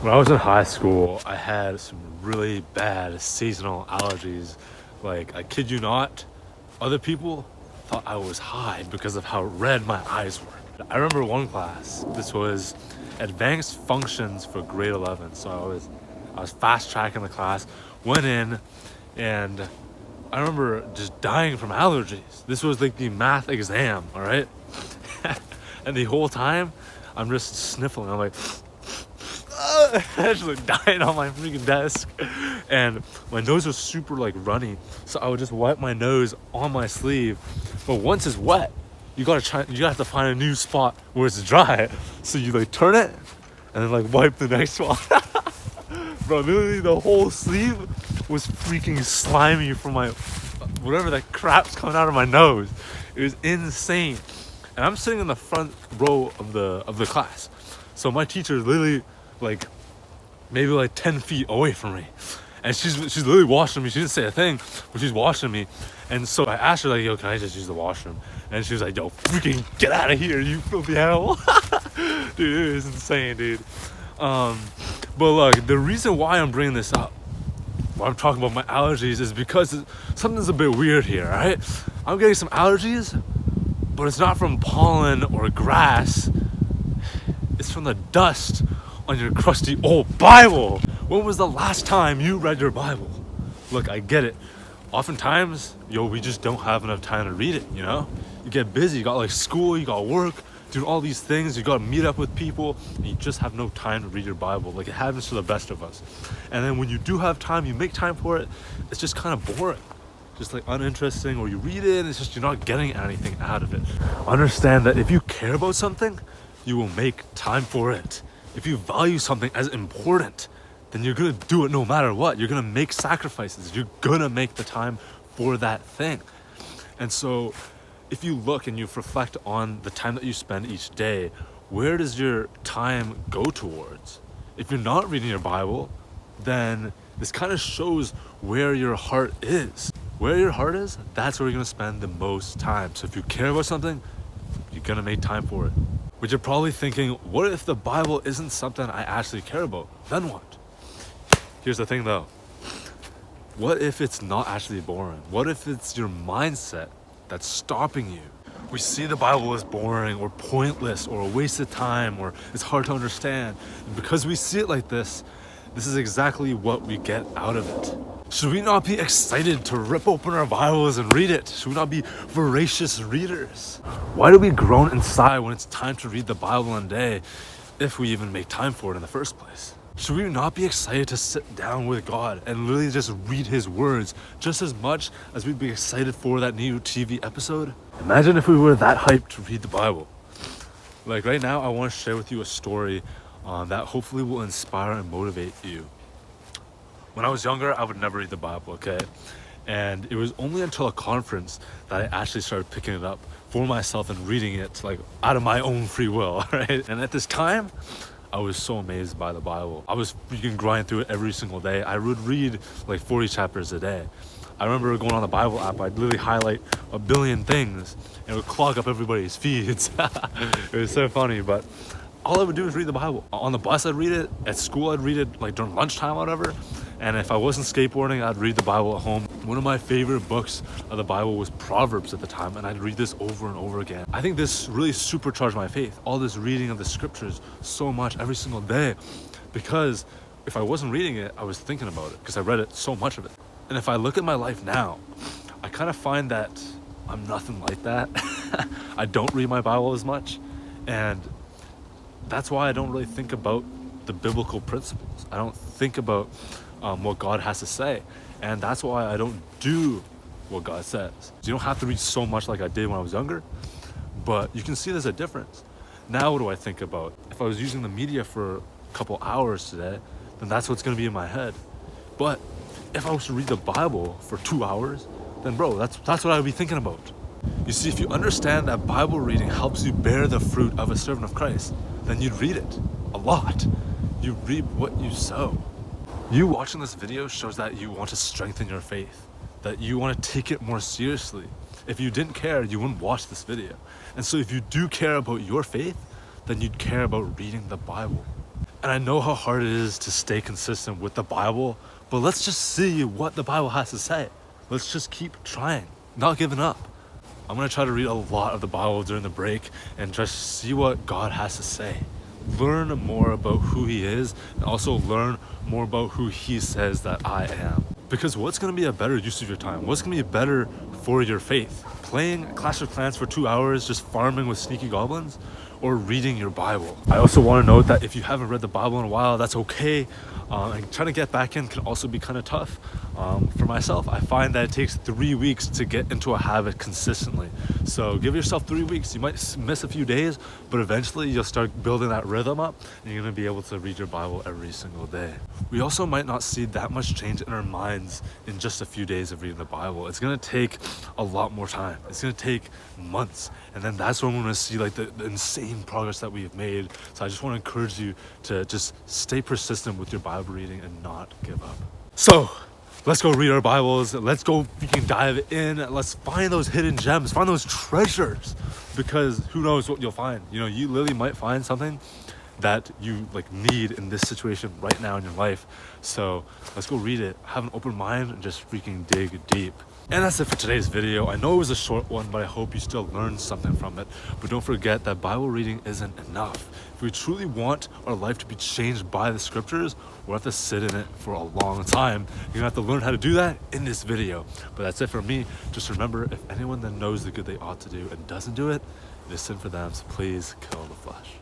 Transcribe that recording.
When I was in high school, I had some really bad seasonal allergies. Like, I kid you not, other people thought I was high because of how red my eyes were. I remember one class, this was advanced functions for grade 11. So I was fast tracking the class, went in, and I remember just dying from allergies. This was like the math exam, all right? And the whole time, I'm just sniffling. I'm like, actually dying on my freaking desk, and my nose was super like runny, so I would just wipe my nose on my sleeve. But once it's wet, you have to find a new spot where it's dry, so you like turn it and then like wipe the next one. Bro, literally the whole sleeve was freaking slimy from my whatever that crap's coming out of my nose. It was insane. And I'm sitting in the front row of the class, so my teacher is literally like maybe like 10 feet away from me, and she's literally watching me. She didn't say a thing, but she's watching me. And so I asked her like, yo, can I just use the washroom? And she was like, yo, freaking get out of here, you filthy animal. Dude, it was insane, dude. But look, the reason why I'm bringing this up, why I'm talking about my allergies, is because something's a bit weird here. All right, I'm getting some allergies, but it's not from pollen or grass. It's from the dust on your crusty old Bible. When was the last time you read your Bible? Look, I get it. Oftentimes, we just don't have enough time to read it, you know? You get busy, you got like school, you got work, doing all these things, you gotta meet up with people, and you just have no time to read your Bible. Like, it happens to the best of us. And then when you do have time, you make time for it, it's just kind of boring. Just like uninteresting, or you read it and it's just you're not getting anything out of it. Understand that if you care about something, you will make time for it. If you value something as important, then you're gonna do it no matter what. You're gonna make sacrifices. You're gonna make the time for that thing. And so if you look and you reflect on the time that you spend each day, where does your time go towards? If you're not reading your Bible, then this kind of shows where your heart is. Where your heart is, that's where you're gonna spend the most time. So if you care about something, you're gonna make time for it. But you're probably thinking, what if the Bible isn't something I actually care about? Then what? Here's the thing though. What if it's not actually boring? What if it's your mindset that's stopping you? We see the Bible as boring or pointless or a waste of time or it's hard to understand. And because we see it like this is exactly what we get out of it. Should we not be excited to rip open our Bibles and read it? Should we not be voracious readers? Why do we groan inside when it's time to read the Bible in a day, if we even make time for it in the first place? Should we not be excited to sit down with God and literally just read His words just as much as we'd be excited for that new TV episode? Imagine if we were that hyped to read the Bible. Like right now, I want to share with you a story that hopefully will inspire and motivate you. When I was younger, I would never read the Bible, okay? And it was only until a conference that I actually started picking it up for myself and reading it like out of my own free will, right? And at this time, I was so amazed by the Bible. I was freaking grinding through it every single day. I would read like 40 chapters a day. I remember going on the Bible app, I'd literally highlight a billion things and it would clog up everybody's feeds. It was so funny, but all I would do is read the Bible. On the bus, I'd read it. At school, I'd read it like during lunchtime or whatever. And if I wasn't skateboarding, I'd read the Bible at home. One of my favorite books of the Bible was Proverbs at the time, and I'd read this over and over again. I think this really supercharged my faith, all this reading of the scriptures so much every single day, because if I wasn't reading it, I was thinking about it because I read it so much of it. And if I look at my life now, I kind of find that I'm nothing like that. I don't read my Bible as much, and that's why I don't really think about the biblical principles. I don't think about what God has to say, and that's why I don't do what God says. You don't have to read so much like I did when I was younger, but you can see there's a difference. Now what do I think about? If I was using the media for a couple hours today, then that's what's going to be in my head. But if I was to read the Bible for 2 hours, then bro, that's what I would be thinking about. You see, if you understand that Bible reading helps you bear the fruit of a servant of Christ, then you'd read it a lot. You reap what you sow. You watching this video shows that you want to strengthen your faith, that you want to take it more seriously. If you didn't care, you wouldn't watch this video. And so if you do care about your faith, then you'd care about reading the Bible. And I know how hard it is to stay consistent with the Bible, but let's just see what the Bible has to say. Let's just keep trying, not giving up. I'm gonna try to read a lot of the Bible during the break and just see what God has to say. Learn more about who he is, and also learn more about who he says that I am. Because what's gonna be a better use of your time? What's gonna be better for your faith? Playing Clash of Clans for 2 hours, just farming with sneaky goblins? Or reading your Bible? I also want to note that if you haven't read the Bible in a while, that's okay. And trying to get back in can also be kind of tough. For myself, I find that it takes 3 weeks to get into a habit consistently. So give yourself 3 weeks. You might miss a few days, but eventually you'll start building that rhythm up and you're going to be able to read your Bible every single day. We also might not see that much change in our minds in just a few days of reading the Bible. It's going to take a lot more time. It's going to take months. And then that's when we're going to see like the insane progress that we have made. So I just want to encourage you to just stay persistent with your Bible reading and not give up. So let's go read our Bibles. Let's go freaking dive in. Let's find those hidden gems, find those treasures, because who knows what you'll find. You know, you literally might find something that you like need in this situation right now in your life. So let's go read it, have an open mind, and just freaking dig deep. And that's it for today's video. I know it was a short one, but I hope you still learned something from it. But don't forget that Bible reading isn't enough. If we truly want our life to be changed by the scriptures, we'll have to sit in it for a long time. You're gonna have to learn how to do that in this video. But that's it for me. Just remember, if anyone that knows the good they ought to do and doesn't do it, it is sin for them, so please kill the flesh.